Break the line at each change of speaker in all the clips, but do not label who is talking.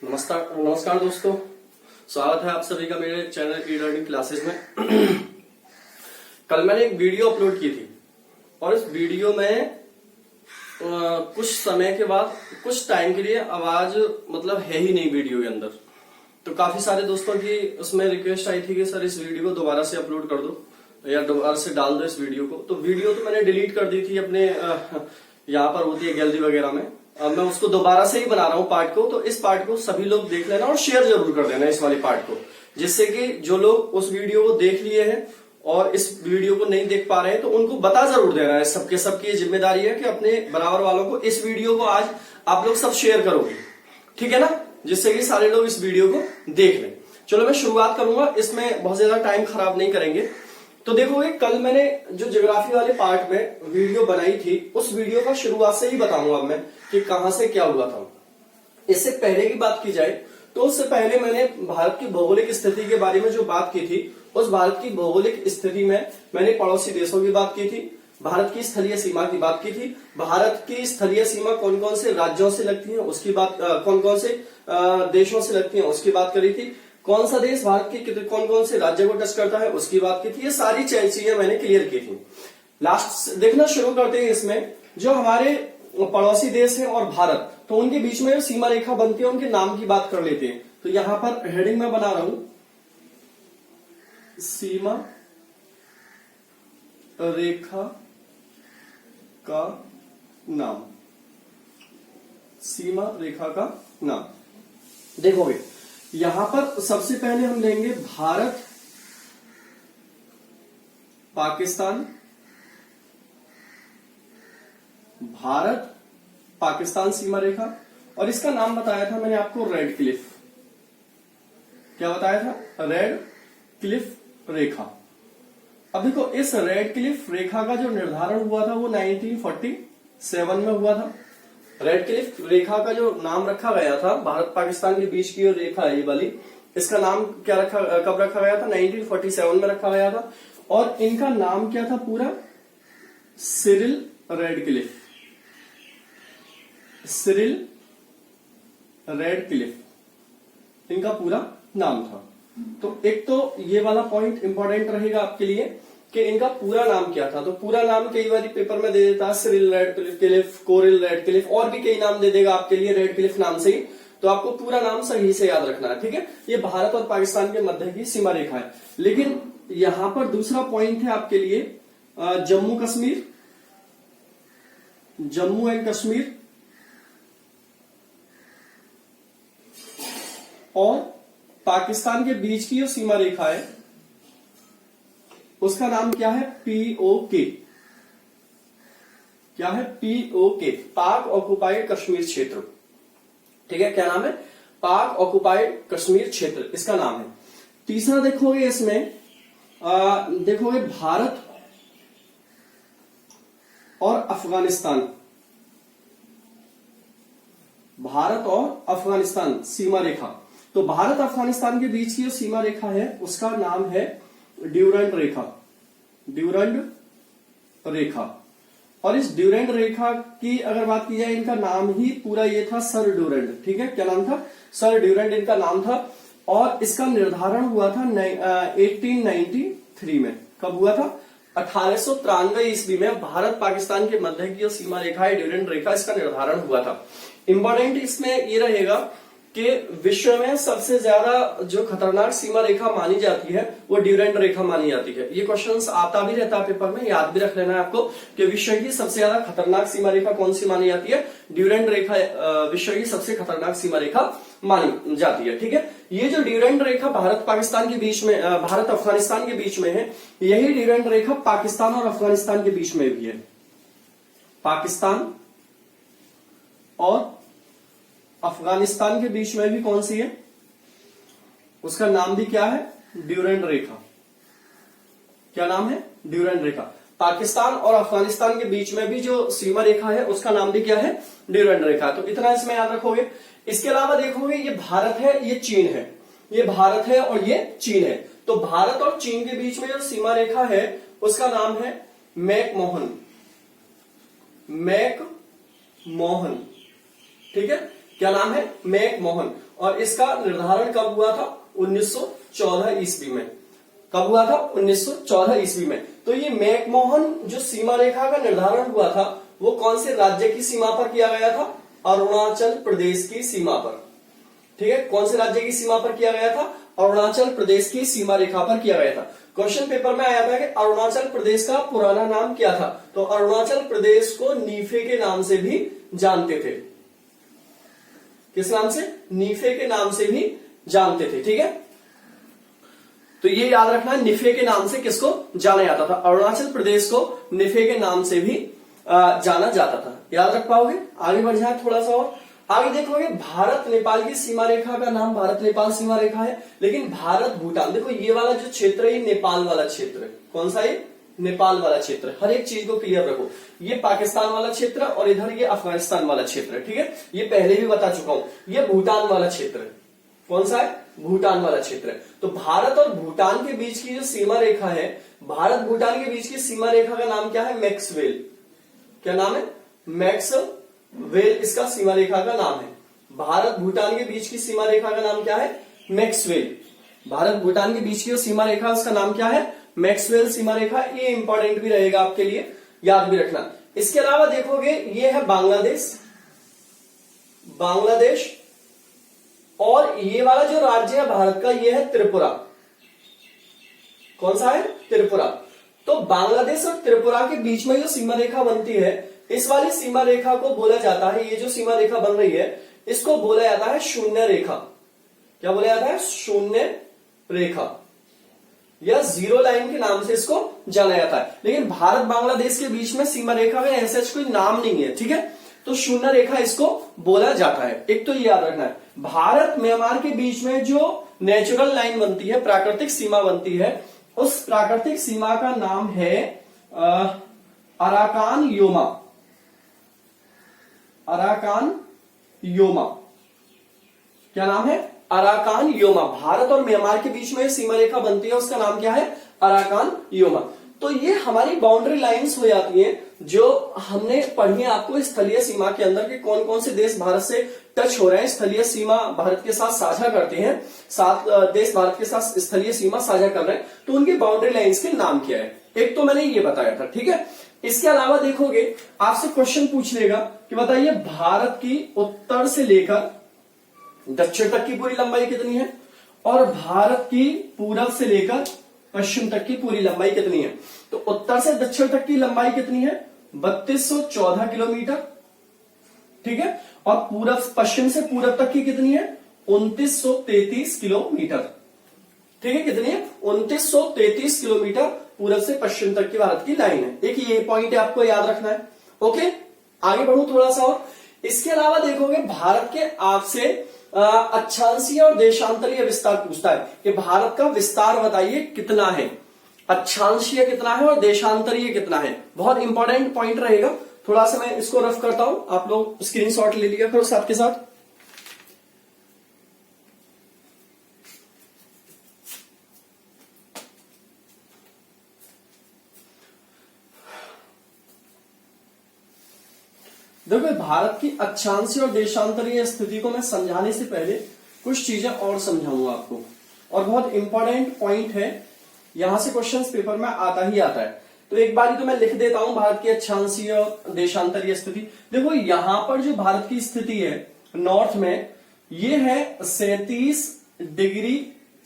नमस्कार दोस्तों, स्वागत है आप सभी का मेरे चैनल ई लर्निंग क्लासेस में। कल मैंने एक वीडियो अपलोड की थी और इस वीडियो में कुछ समय के बाद कुछ टाइम के लिए आवाज मतलब है ही नहीं वीडियो के अंदर। तो काफी सारे दोस्तों की उसमें रिक्वेस्ट आई थी कि सर इस वीडियो को दोबारा से अपलोड कर दो या दोबारा से डाल दो इस वीडियो को। तो वीडियो तो मैंने डिलीट कर दी थी अपने यहाँ पर होती है गैलरी वगैरह में। अब मैं उसको दोबारा से ही बना रहा हूँ पार्ट को। तो इस पार्ट को सभी लोग देख लेना और शेयर जरूर कर देना इस वाले पार्ट को, जिससे कि जो लोग उस वीडियो को देख लिए हैं और इस वीडियो को नहीं देख पा रहे हैं तो उनको बता जरूर देना है। सबकी जिम्मेदारी है कि अपने बराबर वालों को इस वीडियो को आज आप लोग सब शेयर करोगे, ठीक है ना, जिससे कि सारे लोग इस वीडियो को देख लें। चलो मैं शुरुआत करूंगा, इसमें बहुत ज्यादा टाइम खराब नहीं करेंगे। तो देखोगे कल मैंने जो ज्योग्राफी वाले पार्ट में वीडियो बनाई थी उस वीडियो का शुरुआत से ही बताऊंगा मैं कि कहां से क्या हुआ था। इससे पहले की बात की जाए तो उससे पहले मैंने भारत की भौगोलिक स्थिति के बारे में जो बात की थी, उस भारत की भौगोलिक स्थिति में मैंने पड़ोसी देशों की बात की थी, भारत की स्थलीय सीमा की बात की थी, भारत की स्थलीय सीमा कौन कौन से राज्यों से लगती है उसकी बात, कौन कौन से देशों से लगती है उसकी बात करी थी, कौन सा देश भारत के कौन कौन से राज्य को टच करता है उसकी बात की थी। ये सारी चीजें मैंने क्लियर की थी। लास्ट देखना शुरू करते हैं। इसमें जो हमारे पड़ोसी देश है और भारत, तो उनके बीच में सीमा रेखा बनती है, उनके नाम की बात कर लेते हैं। तो यहां पर हेडिंग में बना रहा हूं सीमा रेखा का नाम, सीमा रेखा का नाम। देखोगे यहां पर सबसे पहले हम लेंगे भारत पाकिस्तान, भारत पाकिस्तान सीमा रेखा, और इसका नाम बताया था मैंने आपको रेड क्लिफ। क्या बताया था? रेड क्लिफ रेखा। अब देखो इस रेड क्लिफ रेखा का जो निर्धारण हुआ था वो 1947 में हुआ था। रेड क्लिफ रेखा का जो नाम रखा गया था, भारत पाकिस्तान के बीच की जो रेखा है ये वाली, इसका नाम क्या कब रखा गया था? 1947 में रखा गया था। और इनका नाम क्या था पूरा? Cyril red Cliff, Cyril red Cliff इनका पूरा नाम था। तो एक तो ये वाला पॉइंट इंपॉर्टेंट रहेगा आपके लिए कि इनका पूरा नाम क्या था। तो पूरा नाम कई बार पेपर में दे देता है Cyril Radcliffe, Cyril Radcliffe, और भी कई नाम दे देगा आपके लिए रेड क्लिफ नाम से ही। तो आपको पूरा नाम सही से याद रखना है, ठीक है। ये भारत और पाकिस्तान के मध्य की सीमा रेखा है। लेकिन यहां पर दूसरा पॉइंट है आपके लिए जम्मू कश्मीर, जम्मू एंड कश्मीर, और पाकिस्तान के बीच की जो सीमा रेखा है उसका नाम क्या है? पीओके। क्या है? पीओके, पाक ऑक्युपाइड कश्मीर क्षेत्र, ठीक है। क्या नाम है? पाक ऑक्युपाइड कश्मीर क्षेत्र इसका नाम है। तीसरा देखोगे इसमें देखोगे भारत और अफगानिस्तान, भारत और अफगानिस्तान सीमा रेखा। तो भारत अफगानिस्तान के बीच की जो सीमा रेखा है उसका नाम है ड्यूरेंट रेखा, ड्यूरेंट रेखा। और इस ड्यूरेंट रेखा की अगर बात की जाए, इनका नाम ही पूरा ये था सर ड्यूरेंट, ठीक है। क्या नाम था? सर ड्यूरेंट इनका नाम था। और इसका निर्धारण हुआ था 1893 में। कब हुआ था? 1893 ईस्वी में भारत पाकिस्तान के मध्य की जो सीमा रेखा है ड्यूरेंट रेखा, इसका निर्धारण हुआ था। इंपॉर्टेंट इसमें ये रहेगा कि विश्व में सबसे ज्यादा जो खतरनाक सीमा रेखा मानी जाती है वो ड्यूरेंट रेखा मानी जाती है। ये क्वेश्चंस आता भी रहता है पेपर में, याद भी रख लेना है आपको कि विश्व की सबसे ज्यादा खतरनाक सीमा रेखा कौन सी मानी जाती है? ड्यूरेंट रेखा विश्व की सबसे खतरनाक सीमा रेखा मानी जाती है, ठीक है। ये जो ड्यूरेंट रेखा भारत पाकिस्तान के बीच में, भारत अफगानिस्तान के बीच में है, यही ड्यूरेंट रेखा पाकिस्तान और अफगानिस्तान के बीच में भी है। पाकिस्तान और अफगानिस्तान के बीच में भी कौन सी है? उसका नाम भी क्या है? ड्यूरेंट रेखा। क्या नाम है? ड्यूरेंट रेखा। पाकिस्तान और अफगानिस्तान के बीच में भी जो सीमा रेखा है उसका नाम भी क्या है? ड्यूरेंट रेखा। तो इतना इसमें याद रखोगे। इसके अलावा देखोगे ये भारत है, ये चीन है, ये भारत है और ये चीन है। तो भारत और चीन के बीच में जो सीमा रेखा है उसका नाम है मैकमोहन, मैकमोहन, ठीक है। क्या नाम है? मैकमोहन। और इसका निर्धारण कब हुआ था? 1914 ईस्वी में। कब हुआ था? 1914 ईस्वी में। तो ये मैकमोहन जो सीमा रेखा का निर्धारण हुआ था वो कौन से राज्य की सीमा पर किया गया था? अरुणाचल प्रदेश की सीमा पर। ठीक है, कौन से राज्य की सीमा पर किया गया था? अरुणाचल प्रदेश की सीमा रेखा पर किया गया था। क्वेश्चन पेपर में आया था कि अरुणाचल प्रदेश का पुराना नाम क्या था? तो अरुणाचल प्रदेश को नीफे के नाम से भी जानते थे। किस नाम से? नीफे के नाम से भी जानते थे। ठीक है, तो ये याद रखना, निफे के नाम से किसको जाना जाता था? अरुणाचल प्रदेश को निफे के नाम से भी जाना जाता था। याद रख पाओगे? आगे बढ़ जाए थोड़ा सा और आगे देखोगे, भारत नेपाल की सीमा रेखा का नाम भारत नेपाल सीमा रेखा है, लेकिन भारत भूटान, देखो ये वाला जो क्षेत्र है ये नेपाल वाला क्षेत्र है। कौन सा? ये नेपाल वाला क्षेत्र। हर एक चीज को क्लियर रखो, ये पाकिस्तान वाला क्षेत्र और इधर ये अफगानिस्तान वाला क्षेत्र है। ठीक है, ये पहले भी बता चुका हूं। ये भूटान वाला क्षेत्र है। कौन सा है? भूटान वाला क्षेत्र है। तो भारत और भूटान के बीच की जो सीमा रेखा है, भारत भूटान के बीच की सीमा रेखा का नाम क्या है? मैक्सवेल। क्या नाम है? मैक्सवेल इसका सीमा रेखा का नाम है। भारत भूटान के बीच की सीमा रेखा का नाम क्या है? मैक्सवेल। भारत भूटान के बीच की जो सीमा रेखा उसका नाम क्या है? मैक्सवेल सीमा रेखा। ये इंपॉर्टेंट भी रहेगा आपके लिए, याद भी रखना। इसके अलावा देखोगे ये है बांग्लादेश, बांग्लादेश, और ये वाला जो राज्य है भारत का ये है त्रिपुरा। कौन सा है? त्रिपुरा। तो बांग्लादेश और त्रिपुरा के बीच में जो सीमा रेखा बनती है, इस वाली सीमा रेखा को बोला जाता है, ये जो सीमा रेखा बन रही है इसको बोला जाता है शून्य रेखा। क्या बोला जाता है? शून्य रेखा या जीरो लाइन के नाम से इसको जाना जाता है। लेकिन भारत बांग्लादेश के बीच में सीमा रेखा का ऐसा कोई नाम नहीं है। ठीक है, तो शून्य रेखा इसको बोला जाता है। एक तो ये याद रखना है। भारत म्यांमार के बीच में जो नेचुरल लाइन बनती है, प्राकृतिक सीमा बनती है, उस प्राकृतिक सीमा का नाम है अराकान योमा। Arakan Yoma. क्या नाम है? Arakan Yoma. भारत और म्यांमार के बीच में सीमा रेखा बनती है, उसका नाम क्या है? Arakan Yoma. तो ये हमारी बाउंड्री लाइंस हो जाती हैं जो हमने पढ़ी है आपको स्थलीय सीमा के अंदर के कौन कौन से देश भारत से टच हो रहे हैं, स्थलीय सीमा भारत के साथ साझा करते हैं, सात देश भारत के साथ स्थलीय सीमा साझा कर रहे हैं, तो उनकी बाउंड्री लाइंस के नाम क्या है? एक तो मैंने ये बताया था। ठीक है, इसके अलावा देखोगे आपसे क्वेश्चन पूछ लेगा कि बताइए भारत की उत्तर से लेकर दक्षिण तक की पूरी लंबाई कितनी है और भारत की पूरब से लेकर पश्चिम तक की पूरी लंबाई कितनी है? तो उत्तर से दक्षिण तक की लंबाई कितनी है? 3214 किलोमीटर। ठीक है, और पूरब पश्चिम से पूरब तक की कितनी है? 2933 किलोमीटर। ठीक है, कितनी है? 2933 किलोमीटर पूरब से पश्चिम तक की भारत की लाइन है। एक ये पॉइंट है, आपको याद रखना है। ओके, आगे बढ़ू थोड़ा सा और। इसके अलावा देखोगे भारत के आपसे अक्षांशीय और देशांतरीय विस्तार पूछता है कि भारत का विस्तार बताइए कितना है, अक्षांशीय कितना है और देशांतरीय कितना है। बहुत इंपॉर्टेंट पॉइंट रहेगा। थोड़ा सा मैं इसको रफ करता हूं, आप लोग स्क्रीनशॉट ले लिया करो साथ के साथ। देखो, भारत की अक्षांशीय और देशांतरीय स्थिति को मैं समझाने से पहले कुछ चीजें और समझाऊंगा आपको, और बहुत इंपॉर्टेंट पॉइंट है, यहां से क्वेश्चंस पेपर में आता ही आता है। तो एक बार तो मैं लिख देता हूं भारत की अक्षांशीय और देशांतरीय स्थिति। देखो, यहां पर जो भारत की स्थिति है नॉर्थ में, ये है 37 डिग्री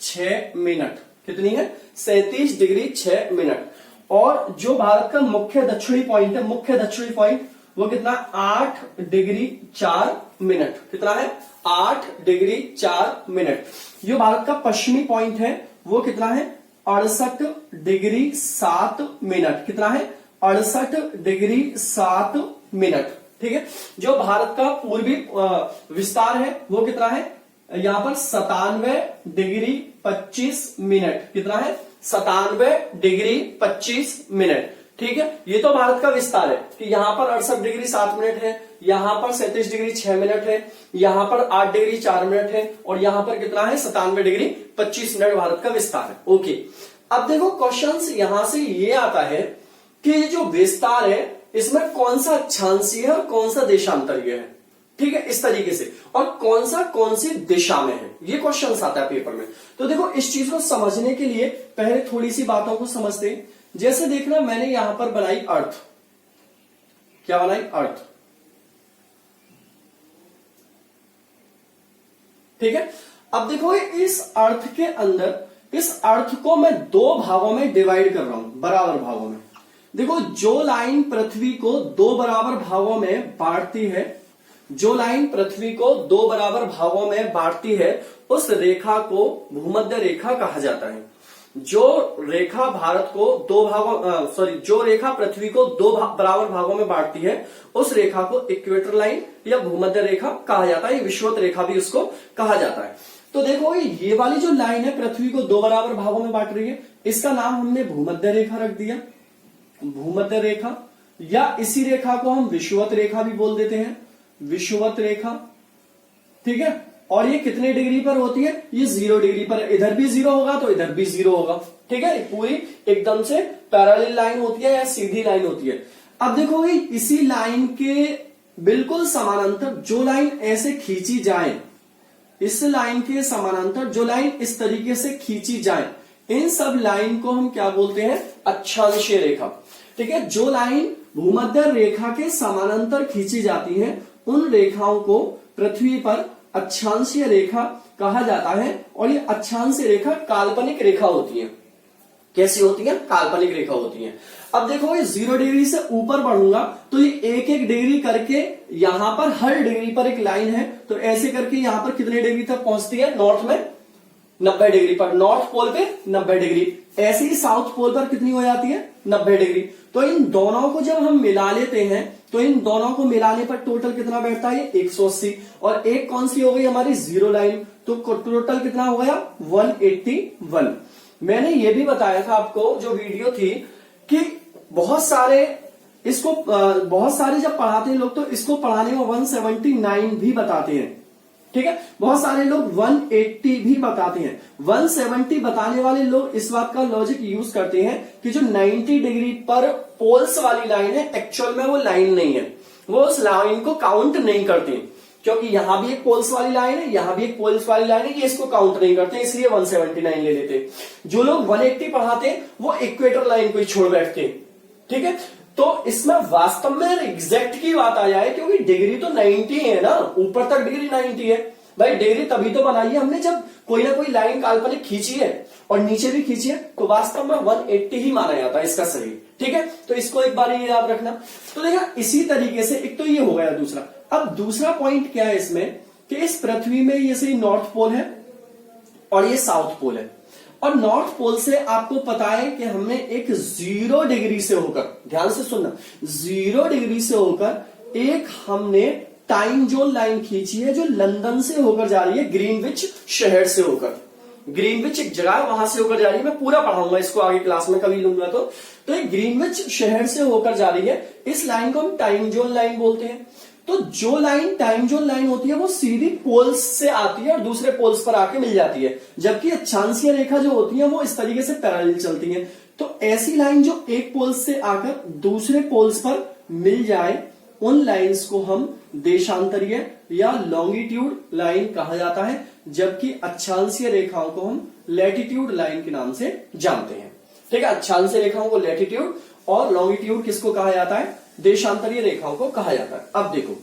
6 मिनट। कितनी है? 37 डिग्री 6 मिनट। और जो भारत का मुख्य दक्षिणी पॉइंट है, मुख्य दक्षिणी पॉइंट वो कितना? 8 डिग्री 4 मिनट। कितना है? 8 डिग्री 4 मिनट। जो भारत का पश्चिमी पॉइंट है वो कितना है? 68 डिग्री 7 मिनट। कितना है? 68 डिग्री 7 मिनट। ठीक है, जो भारत का पूर्वी विस्तार है वो कितना है? यहां पर 97 डिग्री 25 मिनट। कितना है? 97 डिग्री 25 मिनट। ठीक है, ये तो भारत का विस्तार है कि यहां पर 68 डिग्री 7 मिनट है, यहां पर 37 डिग्री 6 मिनट है, यहां पर 8 डिग्री 4 मिनट है, और यहां पर कितना है? 97 डिग्री 25 मिनट भारत का विस्तार है। ओके, अब देखो क्वेश्चंस यहां से ये आता है कि ये जो विस्तार है इसमें कौन सा अक्षांशीय है और कौन सा देशांतरीय है। ठीक है, इस तरीके से, और कौन सी दिशा में है, ये क्वेश्चन आता है पेपर में। तो देखो इस चीज को समझने के लिए पहले थोड़ी सी बातों को समझते हैं। जैसे देखना, मैंने यहां पर बनाई अर्थ, क्या बनाई, अर्थ, ठीक है। अब देखो इस अर्थ के अंदर, इस अर्थ को मैं दो भागों में डिवाइड कर रहा हूं, बराबर भागों में। देखो जो लाइन पृथ्वी को दो बराबर भागों में बांटती है, जो लाइन पृथ्वी को दो बराबर भागों में बांटती है, उस रेखा को भूमध्य रेखा कहा जाता है। जो रेखा भारत को दो भागों जो रेखा पृथ्वी को दो बराबर भागों में बांटती है, उस रेखा को इक्वेटर लाइन या भूमध्य रेखा कहा जाता है, विषुवत रेखा भी उसको कहा जाता है। तो देखो ये वाली जो लाइन है पृथ्वी को दो बराबर भागों में बांट रही है, इसका नाम हमने भूमध्य रेखा रख दिया, भूमध्य रेखा, या इसी रेखा को हम विषुवत रेखा भी बोल देते हैं, विषुवत रेखा, ठीक है। और ये कितने डिग्री पर होती है, ये 0 डिग्री पर, इधर भी 0 होगा तो इधर भी 0 होगा, ठीक है। पूरी एकदम से पैरेलल लाइन होती है या सीधी लाइन होती है। अब देखो भाई इसी लाइन के बिल्कुल समानांतर जो लाइन ऐसे खींची जाए, इस लाइन के समानांतर जो लाइन इस तरीके से खींची जाए, इन सब लाइन को हम क्या बोलते हैं, अक्षांशीय रेखा, ठीक है। जो लाइन भूमध्य रेखा के समानांतर खींची जाती है, उन रेखाओं को पृथ्वी पर अक्षांशीय रेखा कहा जाता है। और ये अक्षांशीय रेखा काल्पनिक रेखा होती है। कैसी होती है, काल्पनिक रेखा होती है। अब देखो ये 0 डिग्री से ऊपर बढ़ूंगा तो ये एक एक डिग्री करके यहां पर हर डिग्री पर एक लाइन है, तो ऐसे करके यहां पर कितने डिग्री तक पहुंचती है, नॉर्थ में 90 डिग्री पर, नॉर्थ पोल पे 90 डिग्री, ऐसे ही साउथ पोल पर कितनी हो जाती है, 90 डिग्री। तो इन दोनों को जब हम मिला लेते हैं तो इन दोनों को मिलाने पर टोटल कितना बैठता है, 180, और एक कौन सी हो गई हमारी, 0 लाइन, तो टोटल कितना हो गया, 181। मैंने ये भी बताया था आपको जो वीडियो थी कि बहुत सारे जब पढ़ाते हैं लोग तो इसको पढ़ाने में 179 भी बताते हैं, ठीक है। बहुत सारे लोग 180 भी बताते हैं। 170 बताने वाले लोग इस बात का लॉजिक यूज करते हैं कि जो 90 डिग्री पर पोल्स वाली लाइन है, एक्चुअल में वो लाइन नहीं है, वो उस लाइन को काउंट नहीं करते, क्योंकि यहां भी एक पोल्स वाली लाइन है, यहां भी एक पोल्स वाली लाइन है, ये इसको काउंट नहीं करते, इसलिए 179 ले लेते। जो लोग 180 पढ़ाते वो इक्वेटर लाइन को ही छोड़ बैठते, ठीक है। तो इसमें वास्तव में एग्जैक्ट की बात आ जाए, क्योंकि डिग्री तो 90 है ना, ऊपर तक डिग्री 90 है भाई। डिग्री तभी तो बनाई है हमने जब कोई ना कोई लाइन काल्पनिक खींची है और नीचे भी खींची है, तो वास्तव में 180 ही माना जाता है इसका सही, ठीक है। तो इसको एक बार ये याद रखना। तो देखा इसी तरीके से, एक तो ये हो गया दूसरा। अब दूसरा पॉइंट क्या है इसमें कि इस पृथ्वी में ये सही नॉर्थ पोल है और ये साउथ पोल है, और नॉर्थ पोल से आपको पता है कि हमने एक 0 डिग्री से होकर, ध्यान से सुनना, 0 डिग्री से होकर एक हमने टाइम जोन लाइन खींची है जो लंदन से होकर जा रही है, ग्रीनविच शहर से होकर। ग्रीनविच एक जगह है, वहां से होकर जा रही है, मैं पूरा पढ़ाऊंगा इसको आगे क्लास में कभी लूंगा तो एक ग्रीनविच शहर से होकर जा रही है, इस लाइन को हम टाइम जोन लाइन बोलते हैं। तो जो लाइन टाइम जोन लाइन होती है वो सीधी पोल्स से आती है और दूसरे पोल्स पर आके मिल जाती है, जबकि अक्षांशीय रेखा जो होती है वो इस तरीके से पैरेलल चलती है। तो ऐसी लाइन जो एक पोल से आकर दूसरे पोल्स पर मिल जाए, उन लाइंस को हम देशांतरीय या लॉन्गिट्यूड लाइन कहा जाता है, जबकि अक्षांशीय रेखाओं को हम लैटिट्यूड लाइन के नाम से जानते हैं, ठीक है। अक्षांशीय रेखाओं को लैटिट्यूड और लॉन्गिट्यूड किसको कहा जाता है, देशांतरीय रेखाओं को कहा जाता है। अब देखो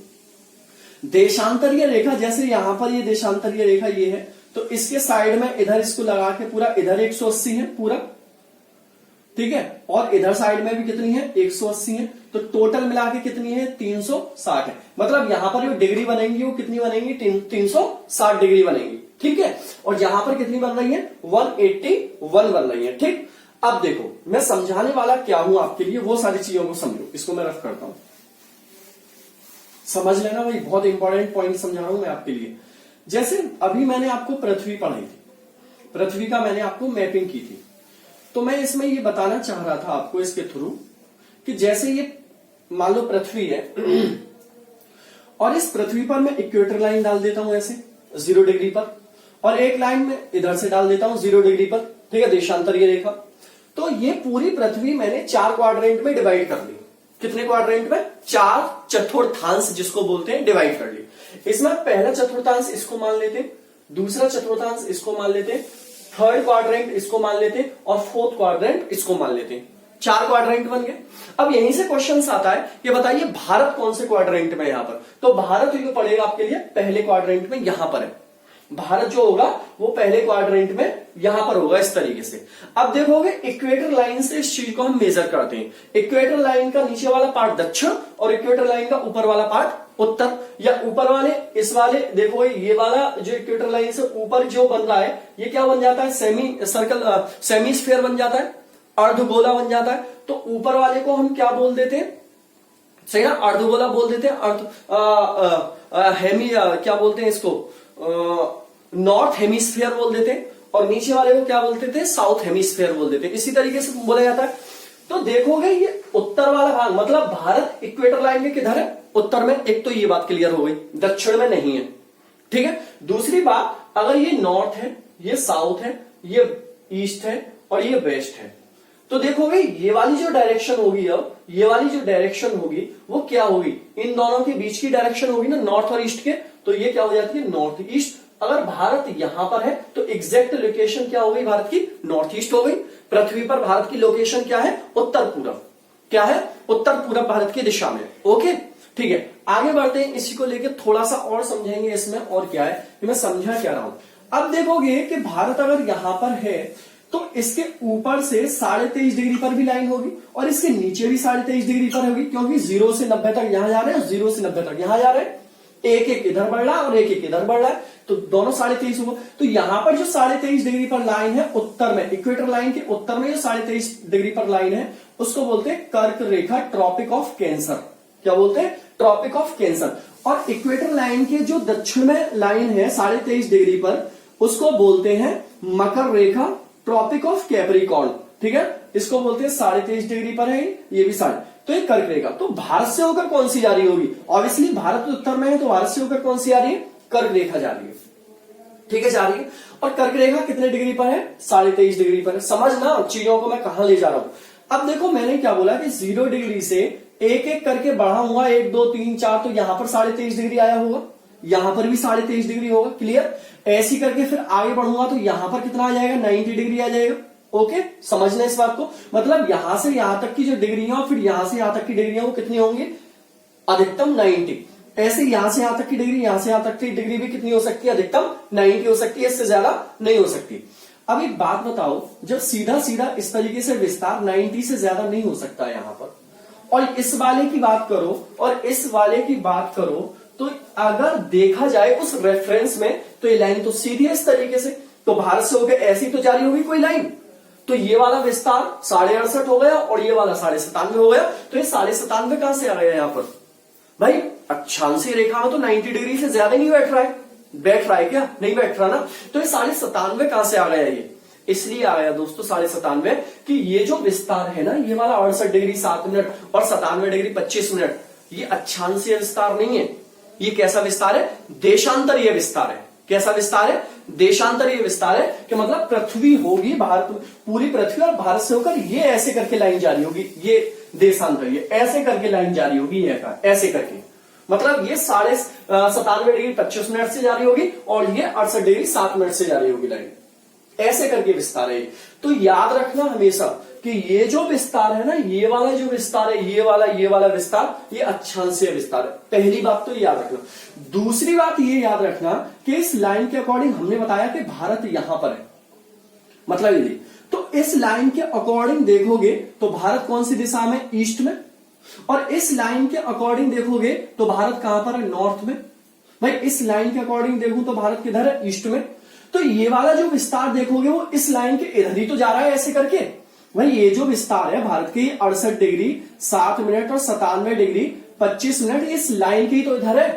देशांतरीय रेखा, जैसे यहां पर ये देशांतरीय रेखा ये है, तो इसके साइड में इधर इसको लगा के पूरा इधर 180 है पूरा, ठीक है, और इधर साइड में भी कितनी है, 180 है, तो टोटल मिला के कितनी है, 360 है। मतलब यहां पर जो डिग्री बनेंगी वो कितनी बनेंगी, 360 डिग्री बनेगी, ठीक है। और यहां पर कितनी बन रही है, 181 बन रही है, ठीक। अब देखो मैं समझाने वाला क्या हूं आपके लिए, वो सारी चीजों को समझो। इसको मैं रफ करता हूं, समझ लेना भाई, बहुत इंपॉर्टेंट पॉइंट समझा रहा हूं मैं आपके लिए। जैसे अभी मैंने आपको पृथ्वी पढ़ाई थी, पृथ्वी का मैंने आपको मैपिंग की थी, तो मैं इसमें ये बताना चाह रहा था आपको इसके थ्रू कि जैसे ये मान लो पृथ्वी है और इस पृथ्वी पर मैं इक्वेटर लाइन डाल देता हूं ऐसे 0 डिग्री पर, और एक लाइन में इधर से डाल देता हूं 0 डिग्री पर, ठीक है, देशांतरीय रेखा। तो ये पूरी पृथ्वी मैंने 4 क्वाड्रेंट में डिवाइड कर दी, कितने क्वाड्रेंट में? 4 चतुर्थांश जिसको बोलते हैं डिवाइड कर लिए। इसमें पहला चतुर्थांश इसको मान लेते, दूसरा चतुर्थांश इसको मान लेते, थर्ड क्वाड्रेंट इसको मान लेते और फोर्थ क्वाड्रेंट इसको मान लेते। 4 क्वाड्रेंट बन गए। अब यहीं से क्वेश्चन आता है कि बताइए भारत कौन से क्वाड्रेंट में यहां पर? तो भारत जो पड़ेगा आपके लिए पहले क्वाड्रेंट में, यहां पर है भारत जो होगा वो पहले क्वाड्रेंट में यहां पर होगा इस तरीके से। अब देखोगे इक्वेटर लाइन से इस चीज को हम मेजर करते हैं। इक्वेटर लाइन का नीचे वाला पार्ट दक्षिण और इक्वेटर लाइन का ऊपर वाला पार्ट उत्तर, या ऊपर वाले इस वाले देखो ये वाला जो इक्वेटर लाइन से ऊपर जो बन रहा है ये क्या बन जाता है? सेमी सर्कल, सेमी स्फीयर बन जाता है, अर्धगोला बन जाता है। तो ऊपर वाले को हम क्या बोल देते हैं? सही ना, अर्धगोला बोल देते हैं। क्या बोलते हैं इसको? नॉर्थ हेमिस्फीयर बोल देते हैं। और नीचे वाले को क्या बोलते थे? साउथ हेमिस्फीयर बोल देते हैं। इसी तरीके से बोला जाता है। तो देखोगे ये उत्तर वाला भाग, मतलब भारत इक्वेटर लाइन के किधर है? उत्तर में। एक तो ये बात क्लियर हो गई, दक्षिण में नहीं है, ठीक है। दूसरी बात, अगर ये नॉर्थ है, ये साउथ है, ये ईस्ट है और ये वेस्ट है, तो देखोगे ये वाली जो डायरेक्शन होगी, अब ये वाली जो डायरेक्शन होगी वो क्या होगी? इन दोनों के बीच की डायरेक्शन होगी ना, नॉर्थ और ईस्ट के। तो ये क्या हो जाती है? North east. अगर भारत यहां पर है तो एग्जैक्ट लोकेशन क्या हो गई भारत की? नॉर्थ ईस्ट हो गई। पृथ्वी पर भारत की लोकेशन क्या है? उत्तर पूरब। क्या है? उत्तर पूरब भारत की दिशा में। ओके, ठीक है। आगे बढ़ते हैं, इसी को लेकर थोड़ा सा और समझेंगे इसमें। और क्या है कि मैं समझा क्या रहा हूं। अब देखोगे कि भारत अगर यहां पर है तो इसके ऊपर से 23.5 डिग्री पर भी लाइन होगी और इसके नीचे भी 23.5 डिग्री पर होगी, क्योंकि 0 से 90 तक यहां जा रहे हैं और 0 से 90 तक यहां जा रहे हैं। एक एक इधर बढ़ रहा है और एक एक इधर बढ़ रहा है, तो दोनों 23.5 हुआ। तो यहां पर जो 23.5 डिग्री पर लाइन है उत्तर में, इक्वेटर लाइन के उत्तर में जो 23.5 डिग्री पर लाइन है उसको बोलते हैं कर्क रेखा, ट्रॉपिक ऑफ कैंसर। क्या बोलते हैं? Tropic of cancer. और इक्वेटर लाइन के जो दक्षिण में लाइन है 23.5 डिग्री पर उसको बोलते हैं मकर रेखा, ट्रॉपिक ऑफ कैप्रिकॉर्न। ठीक है, इसको बोलते हैं 23.5 डिग्री पर है, ये भी तो ये कर्क रेखा। तो भारत से होकर कौन सी जा रही होगी? ऑब्वियसली भारत उत्तर में है तो भारत से होकर कौन सी जा रही है? कर्क रेखा जा रही है। ठीक है, जा रही है। और कर्क रेखा कितने डिग्री पर है? 23.5 डिग्री पर है। समझना चीजों को मैं कहां ले जा रहा हूं। अब देखो मैंने क्या बोला कि 0 डिग्री से एक एक करके बढ़ा हुआ, 1 2 3 4, तो यहां पर 23.5 डिग्री आया होगा, यहां पर भी 23.5 डिग्री होगा। क्लियर? ऐसी करके फिर आगे बढ़ूंगा तो यहां पर कितना आ जाएगा? 90 डिग्री आ जाएगा। ओके, समझना इस बात को। मतलब यहां से यहां तक की जो डिग्री है और फिर यहां से यहां तक की डिग्री है वो कितनी होंगी? अधिकतम 90। ऐसे यहां से यहां तक की डिग्री, यहां से यहां तक की डिग्री भी कितनी हो सकती है? अधिकतम 90 हो सकती है, इससे ज्यादा नहीं हो सकती। अब एक बात बताओ, जब सीधा सीधा इस तरीके से विस्तार 90 से ज्यादा नहीं हो सकता यहां पर, और इस वाले की बात करो और इस वाले की बात करो, तो अगर देखा जाए उस रेफरेंस में तो ये लाइन तो सीधी है इस तरीके से, तो भारत से होकर ऐसी तो जारी होगी कोई लाइन। तो ये वाला विस्तार 68.5 हो गया और ये वाला 97.5 हो गया। तो ये 97.5 कहां से आ गया यहां पर? भाई अक्षांशीय रेखा में तो 90 डिग्री से ज्यादा नहीं बैठ रहा है। बैठ रहा है क्या? नहीं बैठ रहा ना। तो ये 97.5 कहां से आ गया? ये इसलिए आया दोस्तों 97.5 कि ये जो विस्तार है ना, ये वाला 68 डिग्री 7 मिनट और 97 डिग्री 25 मिनट, ये अक्षांशीय विस्तार नहीं है। ये कैसा विस्तार है? देशांतरीय विस्तार है। कैसा विस्तार है? देशांतरीय विस्तार है। कि मतलब पृथ्वी होगी, भारत पूरी पृथ्वी और भारत से होकर ये ऐसे करके लाइन जारी होगी, ये देशांतरीय ऐसे करके लाइन जारी होगी, ये ऐसे करके। मतलब ये 97.5 डिग्री 25 मिनट से जारी होगी और ये 68 डिग्री 7 मिनट से जारी होगी लाइन, ऐसे करके विस्तार है। तो याद रखना हमेशा कि ये जो विस्तार है ना, ये वाला जो विस्तार है, ये वाला विस्तार, ये अक्षांशीय विस्तार है। पहली बात तो ये याद रखना। दूसरी बात ये याद रखना कि इस लाइन के अकॉर्डिंग हमने बताया कि भारत यहां पर है, मतलब ये। तो इस लाइन के अकॉर्डिंग देखोगे तो भारत कौन सी दिशा में? ईस्ट में। और इस लाइन के अकॉर्डिंग देखोगे तो भारत कहां पर है? नॉर्थ में। भाई इस लाइन के अकॉर्डिंग देखूं तो भारत किधर है? ईस्ट में। तो ये वाला जो विस्तार देखोगे वो इस लाइन के इधर ही तो जा रहा है ऐसे करके। भाई ये जो विस्तार है भारत की 68 डिग्री 7 मिनट और 97 डिग्री 25 मिनट, इस लाइन की तो इधर है।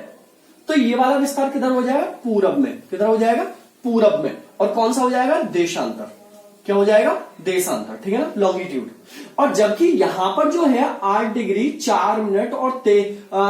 तो ये वाला विस्तार किधर हो जाएगा? पूरब में। किधर हो जाएगा? पूरब में। और कौन सा हो जाएगा? देशांतर। क्या हो जाएगा? देशांतर। ठीक है ना, लॉन्गिट्यूड। और जबकि यहां पर जो है 8 डिग्री 4 मिनट और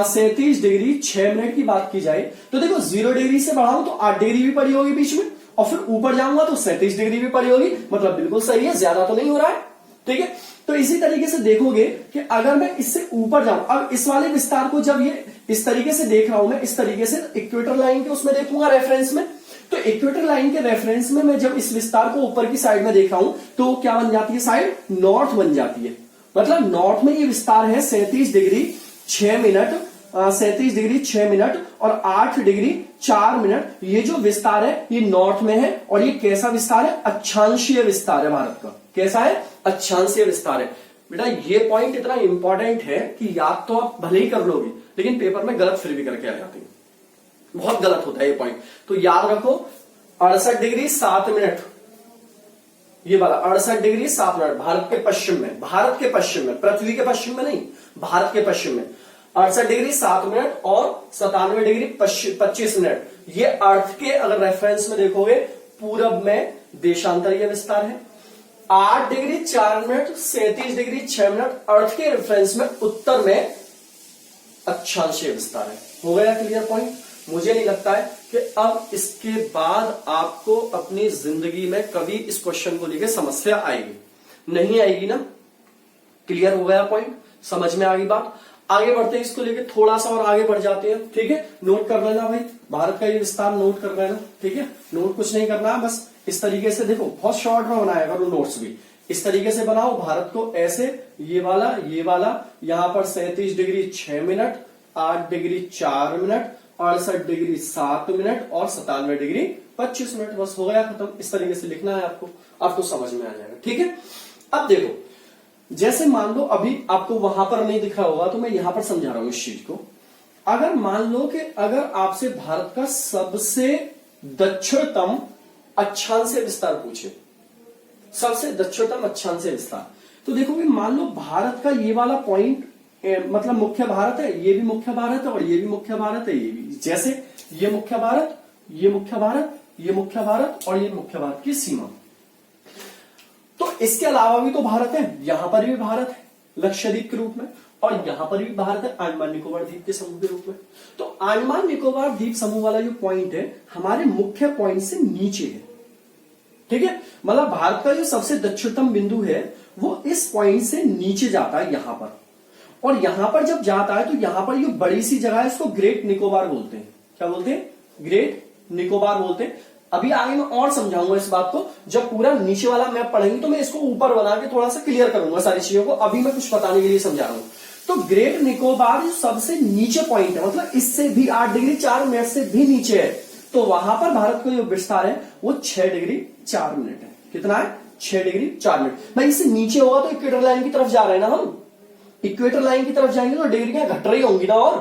37 डिग्री 6 मिनट की बात की जाए तो देखो 0 डिग्री से बढ़ाऊं तो 8 डिग्री भी पड़ी होगी बीच में, और फिर ऊपर जाऊंगा तो 37 डिग्री भी पड़ी होगी। मतलब बिल्कुल सही है, ज्यादा तो नहीं हो रहा है। ठीक है, तो इसी तरीके से देखोगे कि अगर मैं इससे ऊपर जाऊं, अब इस वाले विस्तार को जब ये इस तरीके से देख रहा हूं, मैं इस तरीके से इक्वेटर लाइन के उसमें देखूंगा रेफरेंस में, तो इक्वेटर लाइन के रेफरेंस में मैं जब इस विस्तार को ऊपर की साइड में देख रहा हूं तो क्या बन जाती है, साइड नॉर्थ बन जाती है। मतलब नॉर्थ में ये विस्तार है 37 डिग्री 6 मिनट, 37 डिग्री 6 मिनट और 8 डिग्री 4 मिनट। ये जो विस्तार है ये नॉर्थ में है और ये कैसा विस्तार है, अक्षांशीय विस्तार है भारत का। कैसा है, अक्षांशीय विस्तार है। बेटा ये पॉइंट इतना इंपॉर्टेंट है कि याद तो आप भले ही कर लोगे लेकिन पेपर में गलत फिर भी करके आ जाते हैं, बहुत गलत होता है ये पॉइंट। तो याद रखो 68 डिग्री 7 मिनट, ये वाला 68 डिग्री 7 मिनट भारत के पश्चिम में, भारत के पश्चिम में, पृथ्वी के पश्चिम में नहीं, भारत के पश्चिम में 68 डिग्री 7 मिनट और 97 डिग्री 25 मिनट। ये अर्थ के अगर रेफरेंस में देखोगे पूरब में देशांतरीय विस्तार है। 8 डिग्री 4 मिनट 37 डिग्री 6 मिनट अर्थ के रेफरेंस में उत्तर में अक्षांशीय विस्तार है। हो गया क्लियर पॉइंट। मुझे नहीं लगता है कि अब इसके बाद आपको अपनी जिंदगी में कभी इस क्वेश्चन को लेकर समस्या आएगी, नहीं आएगी ना। क्लियर हो गया पॉइंट, समझ में आ गई बात। आगे बढ़ते हैं, इसको लेके थोड़ा सा और आगे बढ़ जाते हैं। ठीक है, नोट कर लेना भाई, भारत का ये विस्तार नोट कर लेना। ठीक है, नोट कुछ नहीं करना, बस इस तरीके से देखो, बहुत शॉर्ट में बनाया करो नोट्स भी, इस तरीके से बनाओ भारत को ऐसे, ये वाला यहां पर 37 degree 6 minute, 8 degree 4 minute, 68 degree 7 minute और 97 डिग्री 25 मिनट। बस हो गया खत्म। इस तरीके से लिखना है आपको समझ में आ जाएगा। ठीक है, अब देखो, जैसे मान लो अभी आपको वहां पर नहीं दिख रहा होगा तो मैं यहां पर समझा रहा हूं इस चीज को। अगर मान लो कि अगर आपसे भारत का सबसे दक्षिणतम अक्षांशीय विस्तार पूछे, सबसे दक्षिणतम अक्षांशीय विस्तार, तो देखोगे मान लो भारत का ये वाला पॉइंट मतलब मुख्य भारत है, ये भी मुख्य भारत है और ये भी मुख्य भारत है, ये भी, जैसे ये मुख्य भारत, ये मुख्य भारत, ये मुख्य भारत और ये मुख्य भारत की सीमा। तो इसके अलावा भी तो भारत है, यहां पर भी भारत है लक्षद्वीप के रूप में और यहां पर भी भारत है अंडमान निकोबार द्वीप के समूह के रूप में। तो अंडमान निकोबार द्वीप समूह वाला जो पॉइंट है हमारे मुख्य पॉइंट से नीचे है। ठीक है, मतलब भारत का जो सबसे दक्षिणतम बिंदु है वो इस पॉइंट से नीचे जाता है यहां पर, और यहां पर जब जाता है तो यहां पर ये बड़ी सी जगह है, इसको ग्रेट निकोबार बोलते हैं। क्या बोलते हैं, ग्रेट निकोबार बोलते हैं। अभी आगे मैं और समझाऊंगा इस बात को, जब पूरा नीचे वाला मैप पढ़ेंगे तो मैं इसको ऊपर बना के थोड़ा सा क्लियर करूंगा सारी चीजों को, अभी मैं कुछ बताने के लिए समझा रहा हूं। तो ग्रेट निकोबार सबसे नीचे पॉइंट है, मतलब इससे भी 8 डिग्री 4 मिनट से भी नीचे है, तो वहां पर भारत का जो विस्तार है वो 6 डिग्री 4 मिनट है। कितना है, 6 डिग्री 4 मिनट। भाई इससे नीचे होगा तो इक्वेटर लाइन की तरफ जा रहे हैं ना हम, इक्वेटर लाइन की तरफ जाएंगे तो डिग्रियां घट रही होंगी ना। और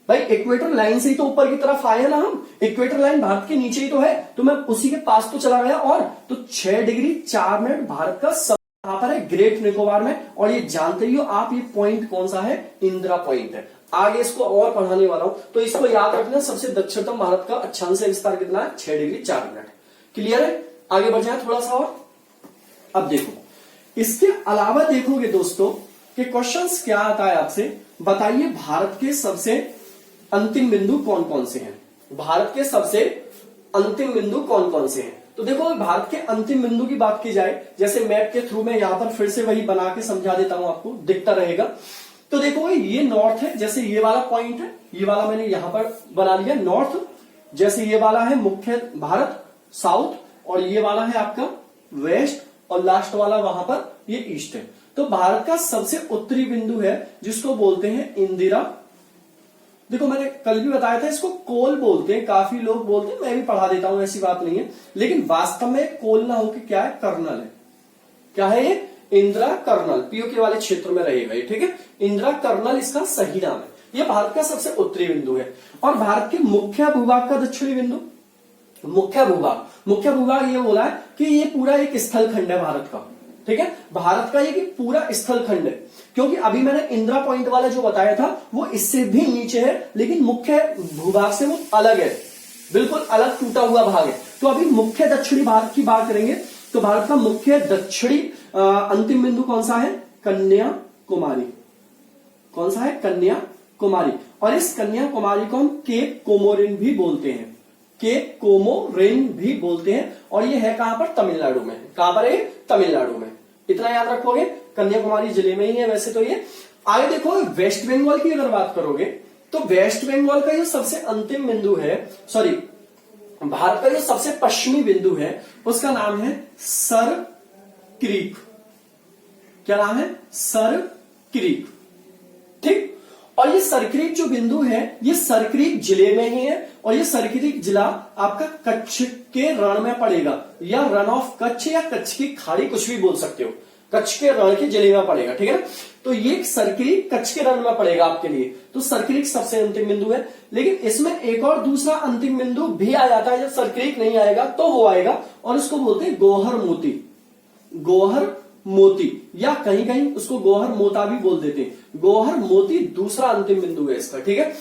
भाई इक्वेटर लाइन से ही तो ऊपर की तरफ आए ना हम, इक्वेटर लाइन भारत के नीचे ही तो है, तो मैं उसी के पास तो चला गया। और तो 6 डिग्री 4 मिनट भारत का सब यहां पर है ग्रेट निकोबार में। और ये जानते ही हो आप, ये पॉइंट कौन सा है, इंदिरा पॉइंट है। आगे इसको और पढ़ाने वाला हूं तो इसको याद रखना, सबसे दक्षिणतम भारत का अक्षांशीय विस्तार कितना है, 6 डिग्री 4 मिनट। क्लियर है, आगे बढ़ जाए थोड़ा सा और। अब देखो, इसके अलावा देखोगे दोस्तों कि क्वेश्चंस क्या आता है आपसे, बताइए भारत के सबसे अंतिम बिंदु कौन कौन से हैं, भारत के सबसे अंतिम बिंदु कौन कौन से हैं। तो देखो भारत के अंतिम बिंदु की बात की जाए, जैसे मैप के थ्रू मैं यहां पर फिर से वही बना के समझा देता हूं, आपको दिखता रहेगा। तो देखो ये नॉर्थ है, जैसे ये वाला पॉइंट है, ये वाला मैंने यहां पर बना लिया नॉर्थ, जैसे ये वाला है मुख्य भारत साउथ, और ये वाला है आपका वेस्ट, और लास्ट वाला वहां पर ये ईस्ट है। तो भारत का सबसे उत्तरी बिंदु है जिसको बोलते हैं इंदिरा। देखो मैंने कल भी बताया था, इसको कोल बोलते हैं, काफी लोग बोलते हैं, मैं भी पढ़ा देता हूं, ऐसी बात नहीं है, लेकिन वास्तव में कोल ना होकर क्या है, कर्नल है। क्या है ये, इंदिरा कर्नल, पीओके वाले क्षेत्र में रहेगा ये। ठीक है, इंदिरा कर्नल इसका सही नाम है। ये भारत का सबसे उत्तरी बिंदु है। और भारत के मुख्य भूभाग का दक्षिणी बिंदु, मुख्य भूभाग ये बोला है कि ये पूरा एक स्थल खंड है भारत का। ठीक है, भारत का ये कि पूरा स्थल खंड है, क्योंकि अभी मैंने इंदिरा पॉइंट वाला जो बताया था वो इससे भी नीचे है, लेकिन मुख्य भूभाग से वो अलग है, बिल्कुल अलग टूटा हुआ भाग है। तो अभी मुख्य दक्षिणी भारत की बात करेंगे तो भारत का मुख्य दक्षिणी अंतिम बिंदु कौन सा है, कन्याकुमारी। कौन सा है, कन्याकुमारी। और इस कन्याकुमारी को हम केप कोमोरिन भी बोलते हैं, केप कोमोरिन भी बोलते हैं। और ये है कहां पर, तमिलनाडु में। कहां पर है, तमिलनाडु में। इतना याद रखोगे, कन्याकुमारी जिले में ही है वैसे तो ये। आगे देखो वेस्ट बंगाल की अगर बात करोगे तो वेस्ट बंगाल का जो सबसे अंतिम बिंदु है, सॉरी भारत का जो सबसे पश्चिमी बिंदु है उसका नाम है सर क्रीक। क्या नाम है? Sir creek. ठीक। और ये सरक्रीक जो बिंदु है ये सरक्रीक जिले में ही है और ये सरक्रीक जिला आपका कच्छ के रण में पड़ेगा, या रन ऑफ कच्छ या कच्छ की खाड़ी, कुछ भी बोल सकते हो। कच्छ के रण के जिले में पड़ेगा, ठीक है ना। तो ये सरक्रीक कच्छ के रण में पड़ेगा आपके लिए, तो सरक्रीक सबसे अंतिम बिंदु है। लेकिन इसमें एक और दूसरा अंतिम बिंदु भी आ जाता है, जब सरक्रीक नहीं आएगा तो वो आएगा और उसको बोलते हैं गोहर मोती। गोहर मोती, या कहीं कहीं उसको गोहर मोता भी बोल देते हैं। गोहर मोती दूसरा अंतिम बिंदु है इसका, ठीक है।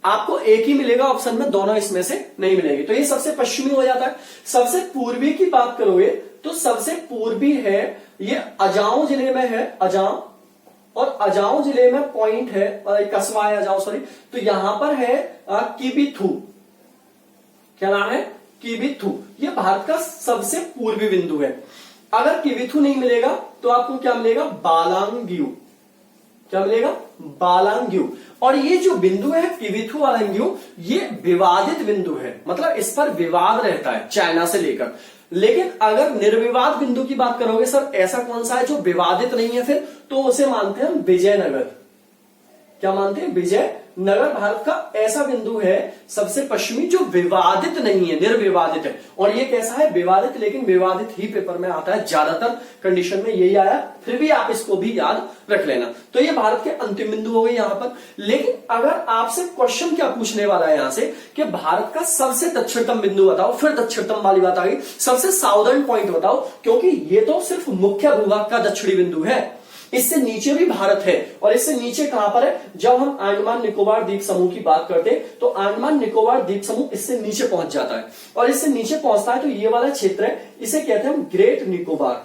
आपको एक ही मिलेगा ऑप्शन में, दोनों इसमें से नहीं मिलेंगे। तो ये सबसे पश्चिमी हो जाता है। सबसे पूर्वी की बात करोगे तो सबसे पूर्वी है ये अजाओ जिले में है, अजाओ, और अजाओ जिले में पॉइंट है, कस्बा है अजाओ, सॉरी। तो यहां पर है किबिथु। क्या नाम है? किबिथु। ये भारत का सबसे पूर्वी बिंदु है। अगर किबिथु नहीं मिलेगा तो आपको क्या मिलेगा? बालांग्यू। क्या मिलेगा? बालांग्यू। और ये जो बिंदु है किबिथु बालांग्यू, ये विवादित बिंदु है, मतलब इस पर विवाद रहता है चाइना से लेकर। लेकिन अगर निर्विवाद बिंदु की बात करोगे, सर ऐसा कौन सा है जो विवादित नहीं है, फिर तो उसे मानते हैं हम विजयनगर। क्या मानते हैं? विजयनगर भारत का ऐसा बिंदु है सबसे पश्चिमी जो विवादित नहीं है, निर्विवादित है। और ये कैसा है? विवादित, लेकिन विवादित ही पेपर में आता है, ज्यादातर कंडीशन में यही आया, फिर भी आप इसको भी याद रख लेना। तो ये भारत के अंतिम बिंदु हो गए यहां पर। लेकिन अगर आपसे क्वेश्चन क्या पूछने वाला है यहां से कि भारत का सबसे दक्षिणतम बिंदु बताओ, फिर दक्षिणतम वाली बात आ गई, सबसे साउदर्न पॉइंट बताओ, क्योंकि ये तो सिर्फ मुख्य भूभाग का दक्षिणी बिंदु है। इससे नीचे भी भारत है, और इससे नीचे कहां पर है? जब हम अंडमान निकोबार द्वीप समूह की बात करते हैं तो अंडमान निकोबार द्वीप समूह इससे नीचे पहुंच जाता है, और इससे नीचे पहुंचता है तो ये वाला क्षेत्र है, इसे कहते हैं हम ग्रेट निकोबार।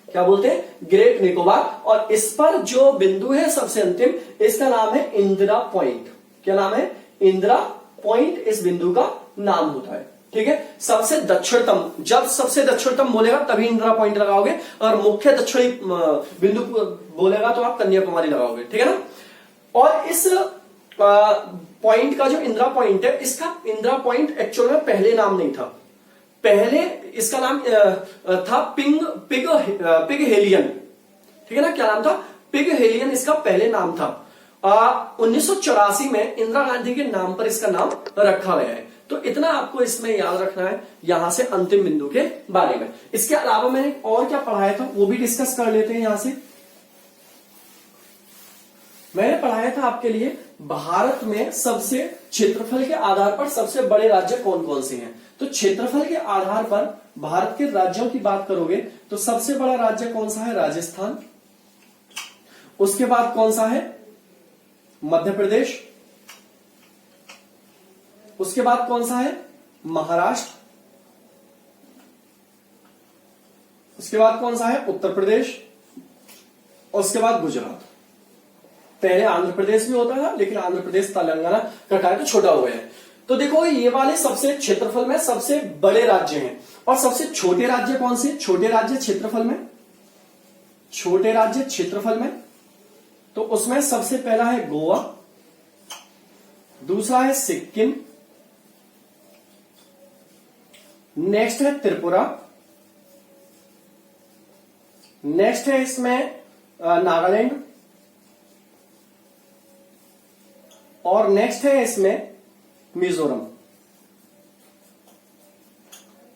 क्या बोलते हैं? ग्रेट निकोबार। और इस पर जो बिंदु है सबसे अंतिम, इसका नाम है इंदिरा पॉइंट। क्या नाम है? इंदिरा पॉइंट इस बिंदु का नाम होता है, ठीक है। सबसे दक्षिणतम, जब सबसे दक्षिणतम बोलेगा तभी इंदिरा पॉइंट लगाओगे, और मुख्य दक्षिणी बिंदु बोलेगा तो आप कन्याकुमारी लगाओगे, ठीक है ना। और इस पॉइंट का जो इंदिरा पॉइंट है, इसका इंदिरा पॉइंट एक्चुअल में पहले नाम नहीं था। पहले इसका नाम था पिग हेलियन, ठीक है ना। क्या नाम था? पिग हेलियन इसका पहले नाम था। 1984 में इंदिरा गांधी के नाम पर इसका नाम रखा गया है। तो इतना आपको इसमें याद रखना है यहां से अंतिम बिंदु के बारे में। इसके अलावा मैंने और क्या पढ़ाया था वो भी डिस्कस कर लेते हैं यहां से। मैंने पढ़ाया था आपके लिए भारत में सबसे क्षेत्रफल के आधार पर सबसे बड़े राज्य कौन कौन से हैं। तो क्षेत्रफल के आधार पर भारत के राज्यों की बात करोगे तो सबसे बड़ा राज्य कौन सा है? राजस्थान। उसके बाद कौन सा है? मध्य प्रदेश। उसके बाद कौन सा है? महाराष्ट्र। उसके बाद कौन सा है? उत्तर प्रदेश। उसके बाद गुजरात। पहले आंध्र प्रदेश भी होता था, लेकिन आंध्र प्रदेश तेलंगाना कटा तो छोटा हो गया है। तो देखो ये वाले सबसे क्षेत्रफल में सबसे बड़े राज्य हैं। और सबसे छोटे राज्य कौन से? छोटे राज्य क्षेत्रफल में, छोटे राज्य क्षेत्रफल में तो उसमें सबसे पहला है गोवा, दूसरा है सिक्किम, नेक्स्ट है त्रिपुरा, नेक्स्ट है इसमें नागालैंड, और नेक्स्ट है इसमें मिजोरम।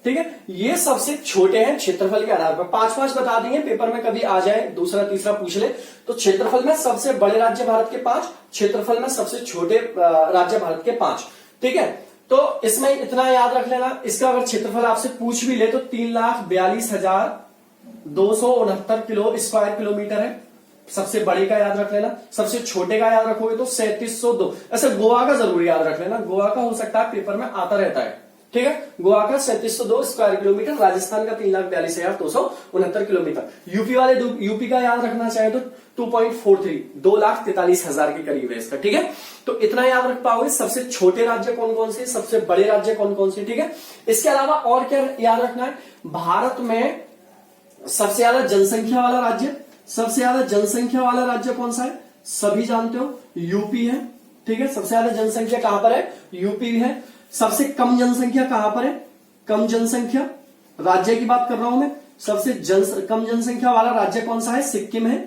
ठीक है, ये सबसे छोटे हैं क्षेत्रफल के आधार पर। 5-5 बता देंगे, पेपर में कभी आ जाए दूसरा तीसरा पूछ ले तो क्षेत्रफल में सबसे बड़े राज्य भारत के 5, क्षेत्रफल में सबसे छोटे राज्य भारत के 5। ठीक है, तो इसमें इतना याद रख लेना। इसका अगर क्षेत्रफल आपसे पूछ भी ले तो 3,42,269 किलो स्क्वायर किलोमीटर है। सबसे बड़े का याद रख लेना, सबसे छोटे का याद रखोगे तो 3702। ऐसे गोवा का जरूर याद रख लेना, गोवा का हो सकता है पेपर में आता रहता है। ठीक है, गोवा का 3702 स्क्वायर किलोमीटर, राजस्थान का 3,42,269 किलोमीटर। यूपी वाले यूपी का याद रखना चाहे तो 2.43 2,43,000 के करीब है इसका। ठीक है, तो इतना याद रख पाओगे। सबसे छोटे राज्य कौन कौन से, सबसे बड़े राज्य कौन कौन से। ठीक है, इसके अलावा और क्या याद रखना है? भारत में सबसे ज्यादा जनसंख्या वाला राज्य, सबसे ज्यादा जनसंख्या वाला राज्य कौन सा है? सभी जानते हो, यूपी है। ठीक है, सबसे ज्यादा जनसंख्या कहां पर है? यूपी है। सबसे कम जनसंख्या कहां पर है? कम जनसंख्या राज्य की बात कर रहा हूं मैं। सबसे कम जनसंख्या वाला राज्य कौन सा है? सिक्किम है।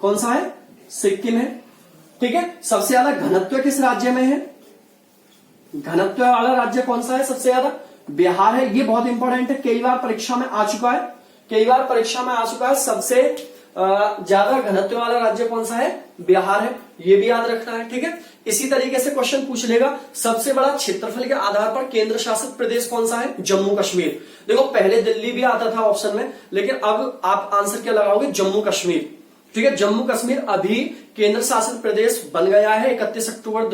कौन सा है? सिक्किम है। ठीक है, सबसे ज्यादा घनत्व किस राज्य में है? घनत्व वाला राज्य कौन सा है सबसे ज्यादा? बिहार है। ये बहुत इंपॉर्टेंट है, कई बार परीक्षा में आ चुका है, कई बार परीक्षा में आ चुका है। सबसे ज्यादा घनत्व वाला राज्य कौन सा है? बिहार है। ये भी याद रखना है। ठीक है, इसी तरीके से क्वेश्चन पूछ लेगा, सबसे बड़ा क्षेत्रफल के आधार पर केंद्र शासित प्रदेश कौन सा है? जम्मू कश्मीर। देखो पहले दिल्ली भी आता था ऑप्शन में, लेकिन अब आप आंसर क्या लगाओगे? जम्मू कश्मीर। ठीक है, जम्मू कश्मीर अभी केंद्र शासित प्रदेश बन गया है 31 अक्टूबर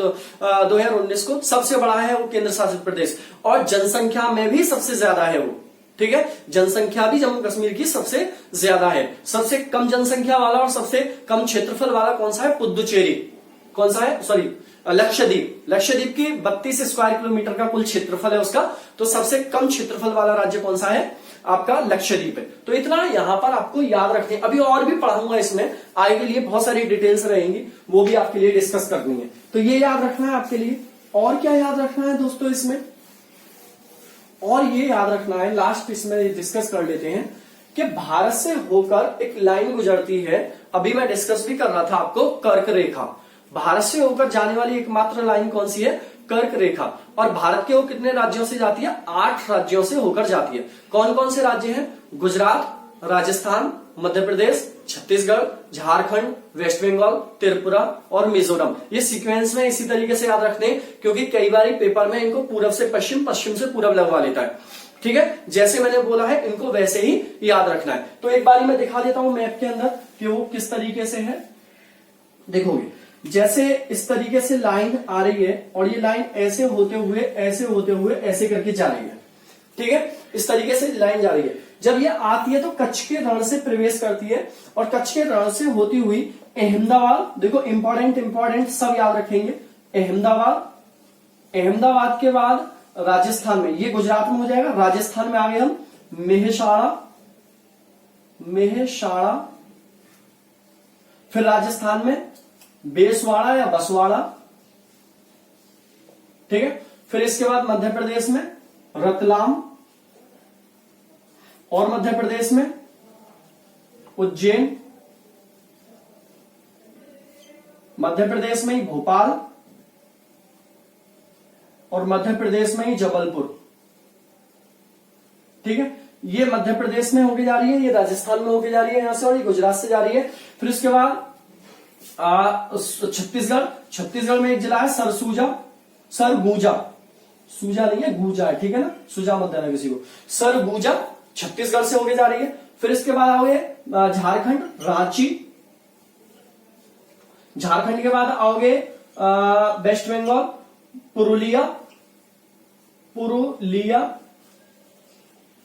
2019 को। सबसे बड़ा है वो केंद्र शासित प्रदेश, और जनसंख्या में भी सबसे ज्यादा है वो। ठीक है, जनसंख्या भी जम्मू कश्मीर की सबसे ज्यादा है। सबसे कम जनसंख्या वाला और सबसे कम क्षेत्रफल वाला कौन सा है? पुदुचेरी। कौन सा है? सॉरी, लक्षद्वीप। लक्षद्वीप की 32 स्क्वायर किलोमीटर का कुल क्षेत्रफल है उसका। तो सबसे कम क्षेत्रफल वाला राज्य कौन सा है? आपका लक्षद्वीप है। तो इतना यहां पर आपको याद रखने, अभी और भी पढ़ाऊंगा इसमें, आगे के लिए बहुत सारी डिटेल्स रहेंगी, वो भी आपके लिए डिस्कस करनी है। तो ये याद रखना है आपके लिए। और क्या याद रखना है दोस्तों इसमें? और ये याद रखना है, लास्ट इसमें डिस्कस कर लेते हैं कि भारत से होकर एक लाइन गुजरती है। अभी मैं डिस्कस भी कर रहा था आपको, कर्क रेखा। भारत से होकर जाने वाली एकमात्र लाइन कौन सी है? कर्क रेखा। और भारत के वो कितने राज्यों से जाती है? 8 राज्यों से होकर जाती है। कौन कौन से राज्य हैं? गुजरात, राजस्थान, मध्य प्रदेश, छत्तीसगढ़, झारखंड, वेस्ट बंगाल, त्रिपुरा और मिजोरम। ये सीक्वेंस में इसी तरीके से याद रखते हैं, क्योंकि कई बार पेपर में इनको पूरब से पश्चिम, पश्चिम से पूरब लगवा लेता है। ठीक है, जैसे मैंने बोला है इनको वैसे ही याद रखना है। तो एक बार मैं दिखा देता हूं मैप के अंदर कि वो किस तरीके से है। देखोगे, जैसे इस तरीके से लाइन आ रही है, और ये लाइन ऐसे होते हुए ऐसे करके जा रही है। ठीक है, इस तरीके से लाइन जा रही है। जब ये आती है तो कच्छ के रण से प्रवेश करती है, और कच्छ के रण से होती हुई अहमदाबाद, देखो इंपॉर्टेंट सब याद रखेंगे। अहमदाबाद के बाद राजस्थान में, ये गुजरात में हो जाएगा, राजस्थान में आ गए हम मेहसाणा, फिर राजस्थान में बेसवाड़ा या बसवाड़ा। ठीक है, फिर इसके बाद मध्य प्रदेश में रतलाम, और मध्य प्रदेश में उज्जैन, मध्य प्रदेश में ही भोपाल, और मध्य प्रदेश में ही जबलपुर। ठीक है, ये मध्य प्रदेश में होके जा रही है, ये राजस्थान में होके जा रही है यहां से, और ये गुजरात से जा रही है। फिर उसके बाद छत्तीसगढ़ में एक जिला है सरगुजा, सूजा नहीं है, गूजा है। ठीक है ना, सूजा मत देना किसी को। सरगुजा छत्तीसगढ़ से होके जा रही है। फिर इसके बाद आओगे झारखंड, रांची। झारखंड के बाद आओगे वेस्ट बंगाल, पुरुलिया।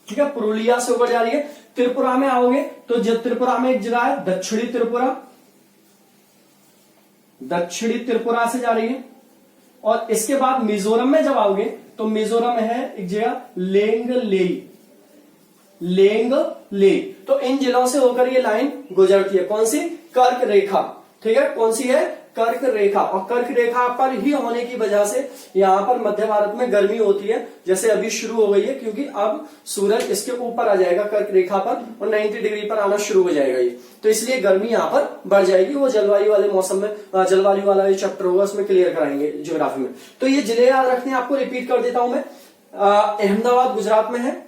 ठीक है, पुरुलिया से होकर जा रही है। त्रिपुरा में आओगे तो जो त्रिपुरा में एक जिला है दक्षिणी त्रिपुरा से जा रही है। और इसके बाद मिजोरम में जब आओगे तो मिजोरम में है एक जगह लेंगले। तो इन जिलों से होकर ये लाइन गुजरती है। कौन सी? कर्क रेखा। ठीक है, कौन सी है? कर्क रेखा। और कर्क रेखा पर ही होने की वजह से यहां पर मध्य भारत में गर्मी होती है, जैसे अभी शुरू हो गई है, क्योंकि अब सूरज इसके ऊपर आ जाएगा कर्क रेखा पर, और 90 डिग्री पर आना शुरू हो जाएगा ये। तो इसलिए गर्मी यहां पर बढ़ जाएगी। वो जलवायु वाले मौसम में, जलवायु वाला जो चैप्टर होगा उसमें क्लियर कराएंगे ज्योग्राफी में। तो ये जिले याद रखने, आपको रिपीट कर देता हूं मैं। अहमदाबाद गुजरात में है,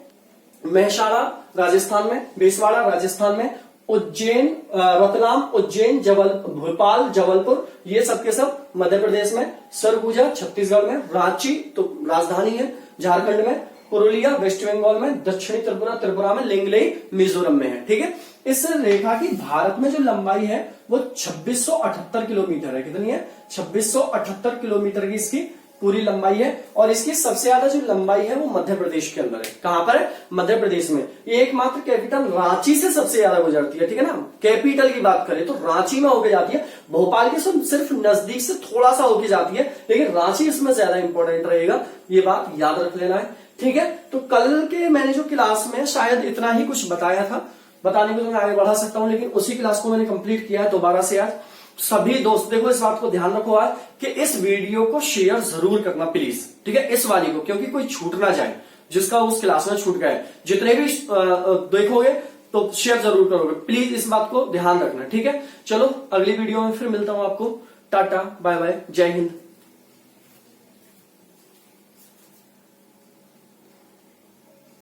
मेहसाणा राजस्थान में, बेसवाड़ा राजस्थान में, उज्जैन, रतलाम, उज्जैन, भोपाल, जबलपुर, ये सब के सब मध्य प्रदेश में, सरगुजा छत्तीसगढ़ में, रांची तो राजधानी है झारखंड में, पुरुलिया वेस्ट बंगाल में, दक्षिणी त्रिपुरा में, लिंगलेई मिजोरम में है। ठीक है, इस रेखा की भारत में जो लंबाई है वो 2678 किलोमीटर है। कितनी है? 2678 किलोमीटर की इसकी पूरी लंबाई है। और इसकी सबसे ज्यादा जो लंबाई है वो मध्य प्रदेश के अंदर है। कहां पर है? मध्य प्रदेश में। ये एकमात्र कैपिटल रांची से सबसे ज्यादा गुजरती है। ठीक है ना, कैपिटल की बात करें तो रांची में होके जाती है। भोपाल के सिर्फ नजदीक से थोड़ा सा होके जाती है, लेकिन रांची इसमें ज्यादा इंपॉर्टेंट रहेगा। ये बात याद रख लेना है। ठीक है, तो कल के मैंने जो क्लास में शायद इतना ही कुछ बताया था, बताने को तो मैं आगे बढ़ा सकता हूं, लेकिन उसी क्लास को मैंने कंप्लीट किया है दोबारा से आज। सभी दोस्त देखो, इस बात को ध्यान रखो आज कि इस वीडियो को शेयर जरूर करना प्लीज, ठीक है, इस वाली को, क्योंकि कोई छूट ना जाए जिसका उस क्लास में छूट गया है। जितने भी देखोगे तो शेयर जरूर करोगे, प्लीज इस बात को ध्यान रखना, ठीक है। चलो अगली वीडियो में फिर मिलता हूं आपको। टाटा बाय बाय, जय हिंद।